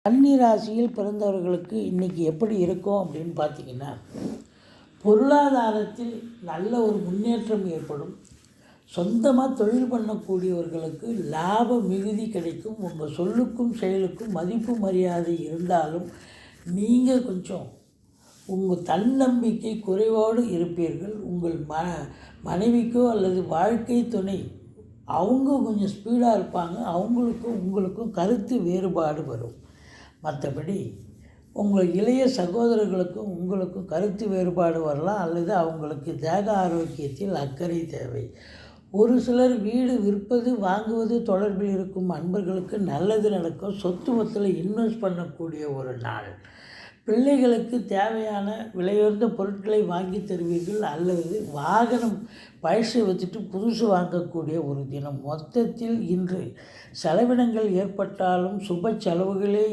கன்னி ராசியில் பிறந்தவர்களுக்கு இன்றைக்கி எப்படி இருக்கும் அப்படின்னு பார்த்தீங்கன்னா, பொருளாதாரத்தில் நல்ல ஒரு முன்னேற்றம் ஏற்படும். சொந்தமாக தொழில் பண்ணக்கூடியவர்களுக்கு லாப மிகுதி கிடைக்கும். உங்கள் சொல்லுக்கும் செயலுக்கும் மதிப்பு மரியாதை இருந்தாலும் நீங்கள் கொஞ்சம் உங்கள் தன்னம்பிக்கை குறைவோடு இருப்பீர்கள். உங்கள் மனைவிக்கோ அல்லது வாழ்க்கை துணை அவங்க கொஞ்சம் ஸ்பீடாக இருப்பாங்க. அவங்களுக்கும் உங்களுக்கும் கருத்து வேறுபாடு வரும். மற்றபடி உங்கள் இளைய சகோதரர்களுக்கும் உங்களுக்கும் கருத்து வேறுபாடு வரலாம், அல்லது அவங்களுக்கு தேக ஆரோக்கியத்தில் அக்கறை தேவை. ஒரு சிலர் வீடு விற்பது வாங்குவது தொடர்பில் இருக்கும் அன்பர்களுக்கு நல்லது நடக்கும். சொத்து மொத்தத்தில் இன்வெஸ்ட் பண்ணக்கூடிய ஒரு நாள். பிள்ளைகளுக்கு தேவையான விலையுயர்ந்த பொருட்களை வாங்கி தருவீர்கள், அல்லது வாகனம் பழசை வச்சுட்டு புதுசு வாங்கக்கூடிய ஒரு தினம். மொத்தத்தில் இன்று செலவினங்கள் ஏற்பட்டாலும் சுப செலவுகளே